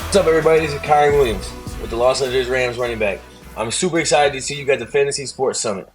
What's up, everybody? This is Kyron Williams with the Los Angeles Rams running back. I'm super excited to see you guys at the Fantasy Sports Summit.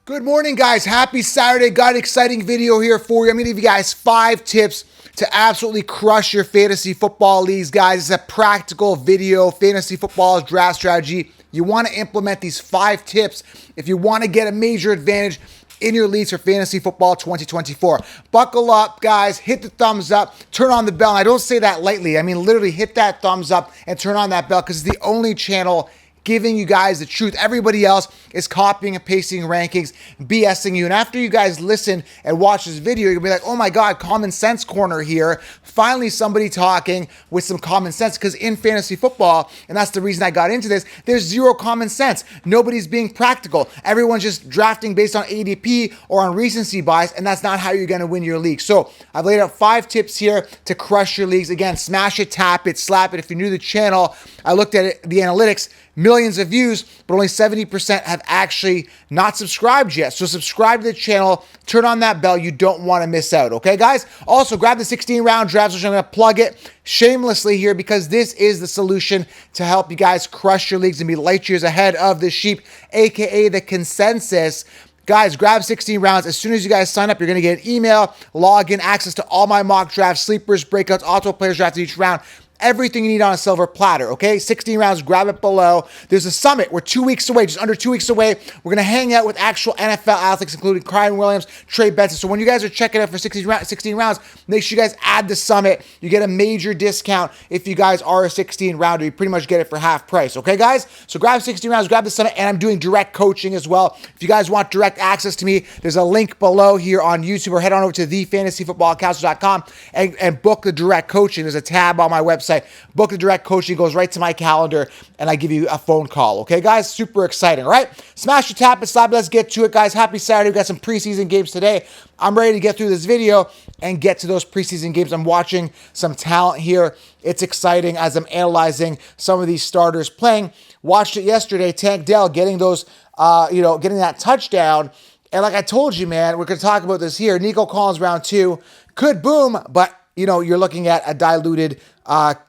Good morning, guys. Happy Saturday. Got an exciting video here for you. I'm going to give you guys 5 tips to absolutely crush your fantasy football leagues, guys. It's a practical video, fantasy football draft strategy. You want to implement these 5 tips if you want to get a major advantage in your leagues for Fantasy Football 2024. Buckle up, guys. Hit the thumbs up. Turn on the bell. And I don't say that lightly. I mean, literally hit that thumbs up and turn on that bell because it's the only channel giving you guys the truth. Everybody else is copying and pasting rankings, BSing you. And after you guys listen and watch this video, you'll be like, oh my God, common sense corner here. Finally, somebody talking with some common sense, because in fantasy football, and that's the reason I got into this, there's zero common sense. Nobody's being practical. Everyone's just drafting based on ADP or on recency bias, and that's not how you're going to win your league. So I've laid out 5 tips here to crush your leagues. Again, smash it, tap it, slap it. If you're new to the channel, I looked at it, the analytics, millions of views, but only 70% have actually not subscribed yet. So subscribe to the channel, turn on that bell. You don't want to miss out, okay, guys? Also, grab the 16-round drafts, which I'm going to plug it shamelessly here because this is the solution to help you guys crush your leagues and be light years ahead of the sheep, aka the consensus. Guys, grab 16 rounds. As soon as you guys sign up, you're going to get an email, login, access to all my mock drafts, sleepers, breakouts, auto players drafted each round. Everything you need on a silver platter, okay? 16 rounds, grab it below. There's a summit. We're 2 weeks away, just under 2 weeks away. We're going to hang out with actual NFL athletes, including Kyron Williams, Trey Benson. So when you guys are checking out for 16 rounds, make sure you guys add the summit. You get a major discount if you guys are a 16 rounder. You pretty much get it for half price, okay, guys? So grab 16 rounds, grab the summit, and I'm doing direct coaching as well. If you guys want direct access to me, there's a link below here on YouTube, or head on over to thefantasyfootballcounselor.com and book the direct coaching. There's a tab on my website. Book the direct coaching, goes right to my calendar, and I give you a phone call. Okay, guys? Super exciting, all right? Smash the tap and slap. Let's get to it, guys. Happy Saturday. We've got some preseason games today. I'm ready to get through this video and get to those preseason games. I'm watching some talent here. It's exciting as I'm analyzing some of these starters playing. Watched it yesterday. Tank Dell getting those, getting that touchdown. And like I told you, man, we're going to talk about this here. Nico Collins, round 2, could boom, but you're looking at a diluted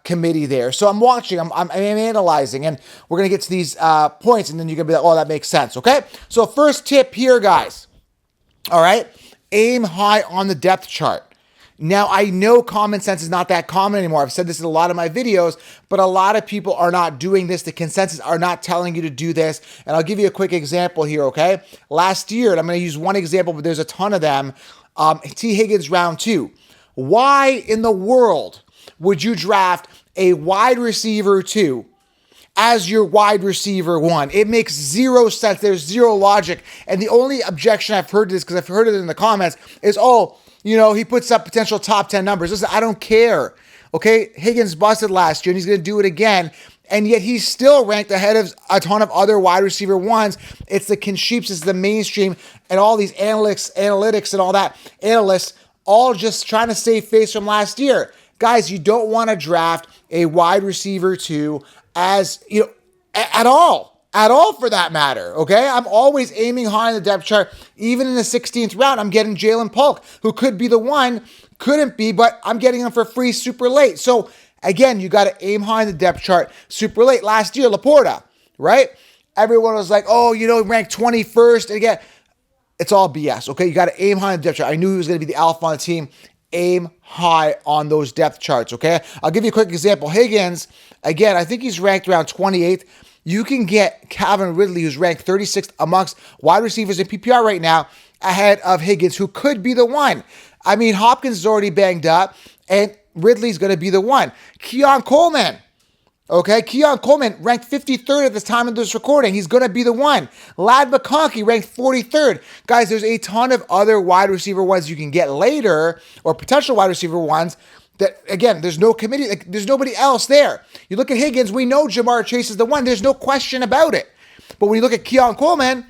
committee there. So I'm watching, I'm analyzing, and we're going to get to these points, and then you're going to be like, oh, that makes sense, okay? So first tip here, guys, all right? Aim high on the depth chart. Now, I know common sense is not that common anymore. I've said this in a lot of my videos, but a lot of people are not doing this. The consensus are not telling you to do this. And I'll give you a quick example here, okay? Last year, and I'm going to use one example, but there's a ton of them, T. Higgins, round 2. Why in the world would you draft a wide receiver 2 as your wide receiver 1? It makes zero sense. There's zero logic. And the only objection I've heard to this, because I've heard it in the comments, is, he puts up potential top 10 numbers. Listen, I don't care. Okay, Higgins busted last year, and he's going to do it again. And yet he's still ranked ahead of a ton of other wide receiver 1s. It's the Consheeps, it's the mainstream, and all these analytics and all that, analysts, all just trying to save face from last year. Guys, you don't want to draft a wide receiver 2 as, at all for that matter, okay? I'm always aiming high in the depth chart. Even in the 16th round, I'm getting Jalen Polk, who could be the one, couldn't be, but I'm getting him for free super late. So again, you got to aim high in the depth chart super late. Last year, Laporta, right? Everyone was like, ranked 21st. And again, it's all BS, okay? You got to aim high on the depth chart. I knew he was going to be the alpha on the team. Aim high on those depth charts, okay? I'll give you a quick example. Higgins, again, I think he's ranked around 28th. You can get Calvin Ridley, who's ranked 36th amongst wide receivers in PPR right now, ahead of Higgins, who could be the one. I mean, Hopkins is already banged up, and Ridley's going to be the one. Keon Coleman, okay, Keon Coleman ranked 53rd at the time of this recording. He's going to be the one. Lad McConkey ranked 43rd. Guys, there's a ton of other wide receiver 1s you can get later, or potential wide receiver 1s that, again, there's no committee. There's nobody else there. You look at Higgins, we know Jamar Chase is the one. There's no question about it. But when you look at Keon Coleman,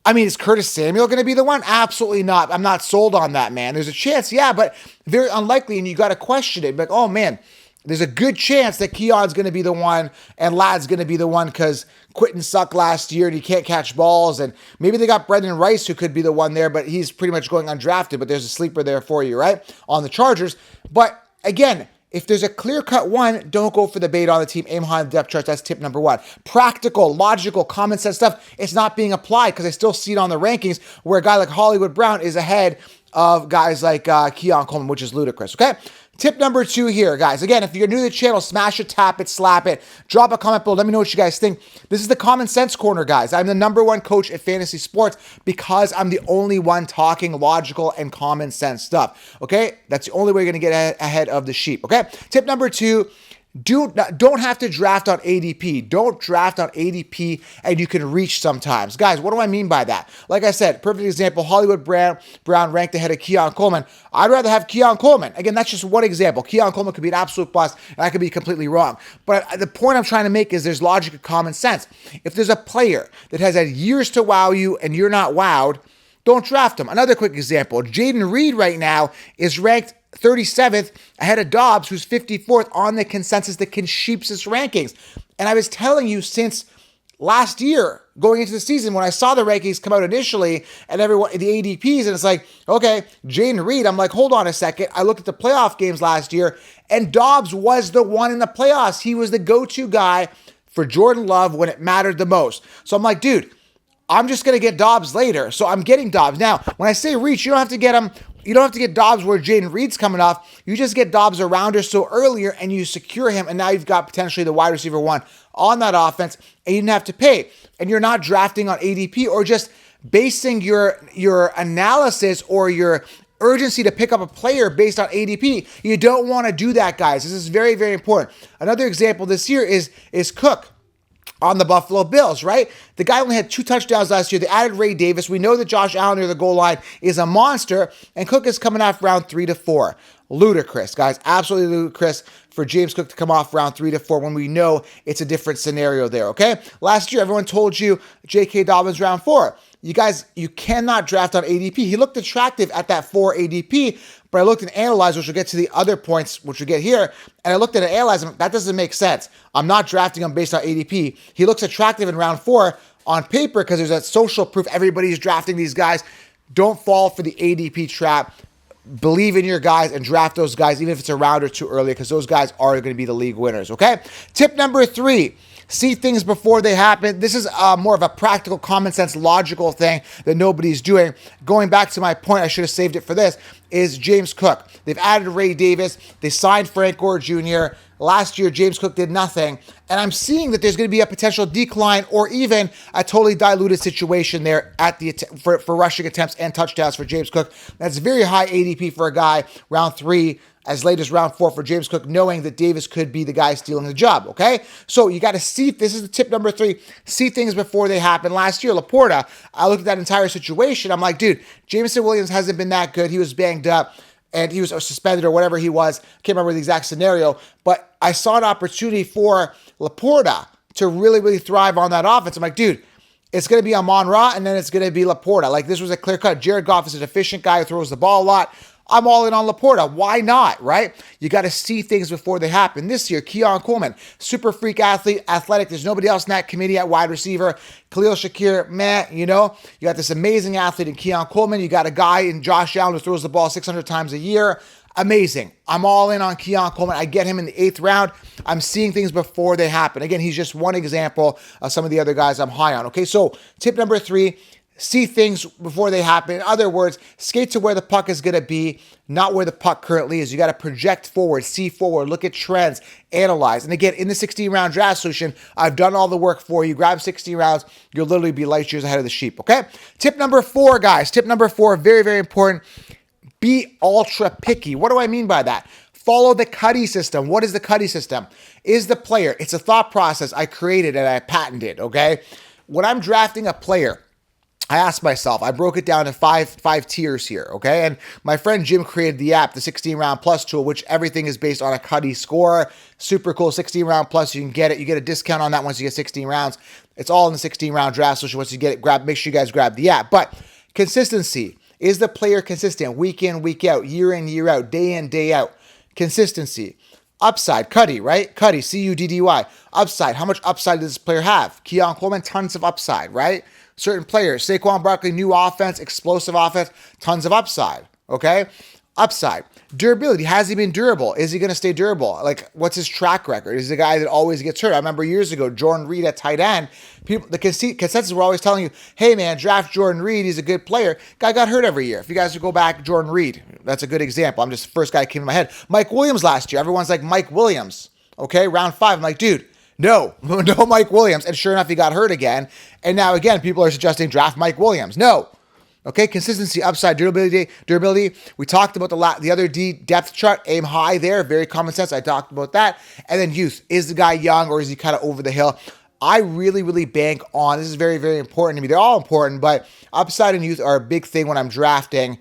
is Curtis Samuel going to be the one? Absolutely not. I'm not sold on that, man. There's a chance, yeah, but very unlikely, and you got to question it. Like, oh, man, there's a good chance that Keon's going to be the one and Lad's going to be the one because Quentin sucked last year and he can't catch balls. And maybe they got Brendan Rice who could be the one there, but he's pretty much going undrafted. But there's a sleeper there for you, right? On the Chargers. But again, if there's a clear-cut one, don't go for the bait on the team. Aim high on the depth chart. That's tip number one. Practical, logical, common sense stuff. It's not being applied because I still see it on the rankings where a guy like Hollywood Brown is ahead of guys like Keon Coleman, which is ludicrous, okay? Tip number 2 here, guys. Again, if you're new to the channel, smash it, tap it, slap it. Drop a comment below. Let me know what you guys think. This is the Common Sense Corner, guys. I'm the #1 coach at Fantasy Sports because I'm the only one talking logical and common sense stuff, okay? That's the only way you're going to get ahead of the sheep, okay? Tip number 2, don't have to draft on ADP. Don't draft on ADP and you can reach sometimes. Guys, what do I mean by that? Like I said, perfect example, Hollywood Brown ranked ahead of Keon Coleman. I'd rather have Keon Coleman. Again, that's just one example. Keon Coleman could be an absolute bust and I could be completely wrong. But the point I'm trying to make is there's logic and common sense. If there's a player that has had years to wow you and you're not wowed, don't draft him. Another quick example, Jaden Reed right now is ranked 37th ahead of Dobbs, who's 54th on the consensus, the Sheepsis rankings. And I was telling you since last year, going into the season, when I saw the rankings come out initially and everyone, the ADPs, and it's like, okay, Jaden Reed, I'm like, hold on a second. I looked at the playoff games last year and Dobbs was the one in the playoffs. He was the go-to guy for Jordan Love when it mattered the most. So I'm like, dude, I'm just going to get Dobbs later. So I'm getting Dobbs. Now, when I say reach, you don't have to get him. You don't have to get Dobbs where Jaden Reed's coming off. You just get Dobbs around her so earlier and you secure him. And now you've got potentially the wide receiver 1 on that offense and you didn't have to pay. And you're not drafting on ADP or just basing your analysis or your urgency to pick up a player based on ADP. You don't want to do that, guys. This is very, very important. Another example this year is Cook on the Buffalo Bills, right? The guy only had 2 touchdowns last year. They added Ray Davis. We know that Josh Allen near the goal line is a monster, and Cook is coming off round 3 to 4. Ludicrous, guys. Absolutely ludicrous for James Cook to come off round 3 to 4 when we know it's a different scenario there, okay? Last year, everyone told you J.K. Dobbins round 4. You guys, you cannot draft on ADP. He looked attractive at that 4 ADP, but I looked and analyzed, which we'll get to the other points, which we'll get here, and I looked at it and analyzed him. That doesn't make sense. I'm not drafting him based on ADP. He looks attractive in round 4 on paper because there's that social proof. Everybody's drafting these guys. Don't fall for the ADP trap. Believe in your guys and draft those guys, even if it's a round or 2 earlier, because those guys are going to be the league winners, okay? Tip number 3. See things before they happen. This is more of a practical, common sense, logical thing that nobody's doing. Going back to my point, I should have saved it for this, is James Cook. They've added Ray Davis. They signed Frank Gore Jr. Last year, James Cook did nothing. And I'm seeing that there's going to be a potential decline or even a totally diluted situation there at the for rushing attempts and touchdowns for James Cook. That's very high ADP for a guy, round 3, as late as round 4 for James Cook, knowing that Davis could be the guy stealing the job, okay? So you got to see, this is the tip number 3, see things before they happen. Last year, Laporta, I looked at that entire situation. I'm like, dude, Jameson Williams hasn't been that good. He was banged up and he was suspended or whatever he was. Can't remember the exact scenario, but I saw an opportunity for Laporta to really, really thrive on that offense. I'm like, dude, it's going to be Amon-Ra and then it's going to be Laporta. Like, this was a clear cut. Jared Goff is an efficient guy who throws the ball a lot. I'm all in on Laporta. Why not, right? You got to see things before they happen. This year, Keon Coleman, super freak athlete, athletic. There's nobody else in that committee at wide receiver. Khalil Shakir, meh, you know. You got this amazing athlete in Keon Coleman. You got a guy in Josh Allen who throws the ball 600 times a year. Amazing. I'm all in on Keon Coleman. I get him in the 8th round. I'm seeing things before they happen. Again, he's just one example of some of the other guys I'm high on. Okay, so tip number 3, see things before they happen. In other words, skate to where the puck is going to be, not where the puck currently is. You got to project forward, see forward, look at trends, analyze. And again, in the 16-round draft solution, I've done all the work for you. Grab 16 rounds. You'll literally be light years ahead of the sheep, okay? Tip number 4, guys. Tip number 4, very, very important. Be ultra picky. What do I mean by that? Follow the Cuddy system. What is the Cuddy system? Is the player. It's a thought process I created and I patented, okay? When I'm drafting a player, I asked myself, I broke it down to five tiers here, okay? And my friend Jim created the app, the 16-round plus tool, which everything is based on a Cuddy score. Super cool, 16-round plus, you can get it. You get a discount on that once you get 16 rounds. It's all in the 16-round draft, so once you get it, make sure you guys grab the app. But consistency. Is the player consistent week in, week out, year in, year out, day in, day out? Consistency. Upside, Cuddy, right? Cuddy, C-U-D-D-Y. Upside, how much upside does this player have? Keon Coleman, tons of upside, right? Certain players, Saquon Barkley, new offense, explosive offense, tons of upside, okay? Upside. Durability. Has he been durable? Is he going to stay durable? Like, what's his track record? Is he a guy that always gets hurt? I remember years ago, Jordan Reed at tight end, the consensus were always telling you, hey man, draft Jordan Reed, he's a good player. Guy got hurt every year. If you guys would go back, Jordan Reed, that's a good example. I'm just the first guy that came to my head. Mike Williams last year. Everyone's like, Mike Williams. Okay, round 5. I'm like, dude, no Mike Williams. And sure enough, he got hurt again. And now again, people are suggesting draft Mike Williams. No. Okay, consistency, upside, durability. We talked about the other D, depth chart, aim high there, very common sense. I talked about that. And then youth. Is the guy young or is he kind of over the hill? I really bank on, this is very, very important to me. They're all important, but upside and youth are a big thing when I'm drafting.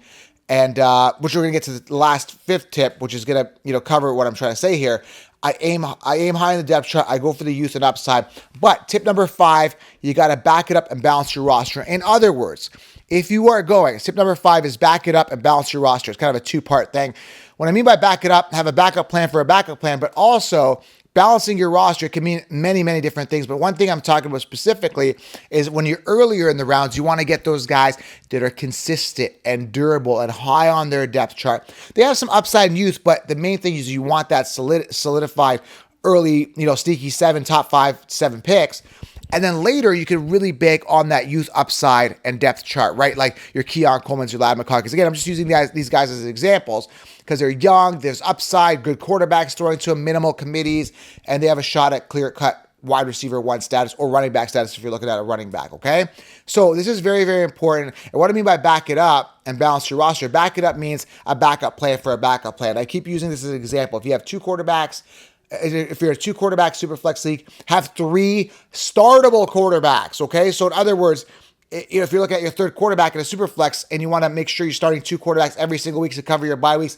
And which we're gonna get to the last 5th tip, which is gonna cover what I'm trying to say here. I aim high in the depth chart. I go for the youth and upside. But tip number 5, you got to back it up and balance your roster. In other words, if you are going, tip number 5 is back it up and balance your roster. It's kind of a 2-part thing. What I mean by back it up, have a backup plan for a backup plan, but also balancing your roster can mean many different things. But one thing I'm talking about specifically is when you're earlier in the rounds, you want to get those guys that are consistent and durable and high on their depth chart. They have some upside in youth, but the main thing is you want that solidified early, sneaky 7, top 5, 7 picks. And then later, you can really bank on that youth upside and depth chart, right? Like your Keon Coleman's, your Ladd McConkey's. Again, I'm just using these guys as examples because they're young, there's upside, good quarterbacks throwing to them, minimal committees, and they have a shot at clear-cut wide receiver 1 status or running back status if you're looking at a running back, okay? So this is very important. And what I mean by back it up and balance your roster, back it up means a backup plan for a backup plan. I keep using this as an example. If you have 2 quarterbacks, if you're a 2-quarterback Superflex league, have 3 startable quarterbacks, okay? So in other words, if you're looking at your 3rd quarterback in a Superflex and you want to make sure you're starting 2 quarterbacks every single week to cover your bye weeks,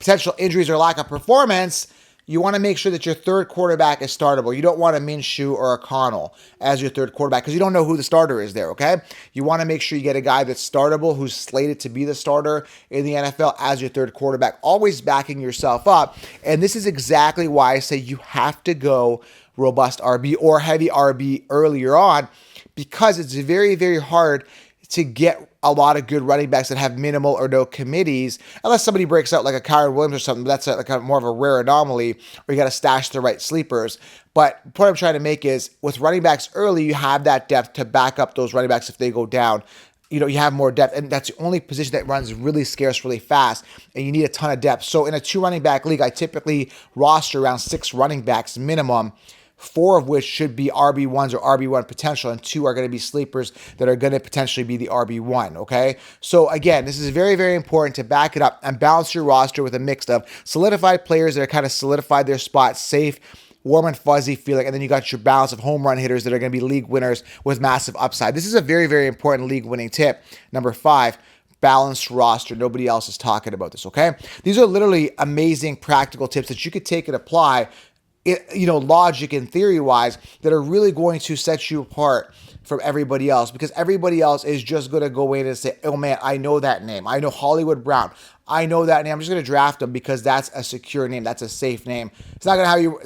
potential injuries or lack of performance, you want to make sure that your 3rd quarterback is startable. You don't want a Minshew or a Connell as your 3rd quarterback because you don't know who the starter is there, okay? You want to make sure you get a guy that's startable, who's slated to be the starter in the NFL as your 3rd quarterback, always backing yourself up. And this is exactly why I say you have to go robust RB or heavy RB earlier on because it's very hard to get a lot of good running backs that have minimal or no committees, unless somebody breaks out like a Kyron Williams or something. But that's more of a rare anomaly, or you got to stash the right sleepers. But the point I'm trying to make is with running backs early, you have that depth to back up those running backs if they go down. You have more depth, and that's the only position that runs really scarce, really fast, and you need a ton of depth. So in a 2 running back league, I typically roster around 6 running backs minimum, 4 of which should be RB1s or RB1 potential, and 2 are going to be sleepers that are going to potentially be the RB1, okay? So again, this is very important to back it up and balance your roster with a mix of solidified players that are kind of solidified their spot, safe, warm and fuzzy feeling, and then you got your balance of home run hitters that are going to be league winners with massive upside. This is a very important league winning tip. Number 5, balanced roster. Nobody else is talking about this, okay? These are literally amazing practical tips that you could take and apply, logic and theory-wise, that are really going to set you apart from everybody else, because everybody else is just going to go in and say, oh man, I know that name. I know Hollywood Brown. I know that name. I'm just going to draft him because that's a secure name. That's a safe name. It's not how you're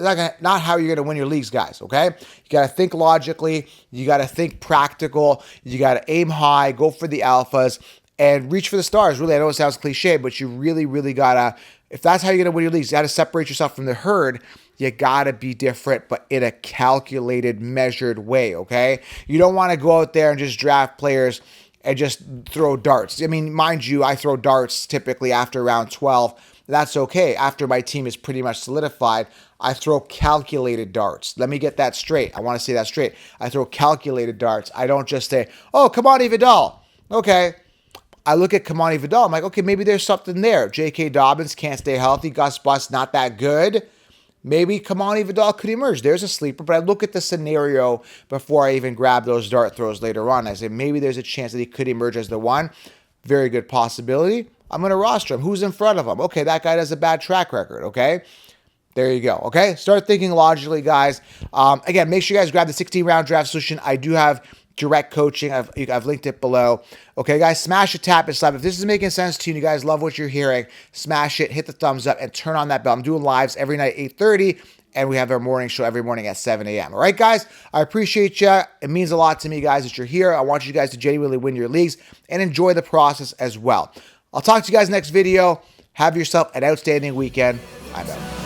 going to win your leagues, guys, okay? You got to think logically. You got to think practical. You got to aim high, go for the alphas, and reach for the stars. Really, I know it sounds cliche, but you really got to, if that's how you're going to win your leagues, you got to separate yourself from the herd. You got to be different, but in a calculated, measured way, okay? You don't want to go out there and just draft players and just throw darts. I mean, mind you, I throw darts typically after round 12. That's okay. After my team is pretty much solidified, I throw calculated darts. Let me get that straight. I want to say that straight. I throw calculated darts. I don't just say, oh, Kamani Vidal. Okay. I look at Kamani Vidal. I'm like, okay, maybe there's something there. J.K. Dobbins can't stay healthy. Gus Bus, not that good. Maybe Kamani Vidal could emerge. There's a sleeper, but I look at the scenario before I even grab those dart throws later on. I say maybe there's a chance that he could emerge as the one. Very good possibility. I'm going to roster him. Who's in front of him? Okay, that guy has a bad track record, okay? There you go, okay? Start thinking logically, guys. Again, make sure you guys grab the 16-round draft solution. I do have direct coaching. I've linked it below. Okay, guys, smash it, tap it, slap. If this is making sense to you and you guys love what you're hearing, smash it, hit the thumbs up, and turn on that bell. I'm doing lives every night at 8:30, and we have our morning show every morning at 7 a.m. All right, guys? I appreciate you. It means a lot to me, guys, that you're here. I want you guys to genuinely win your leagues and enjoy the process as well. I'll talk to you guys next video. Have yourself an outstanding weekend. I'm out.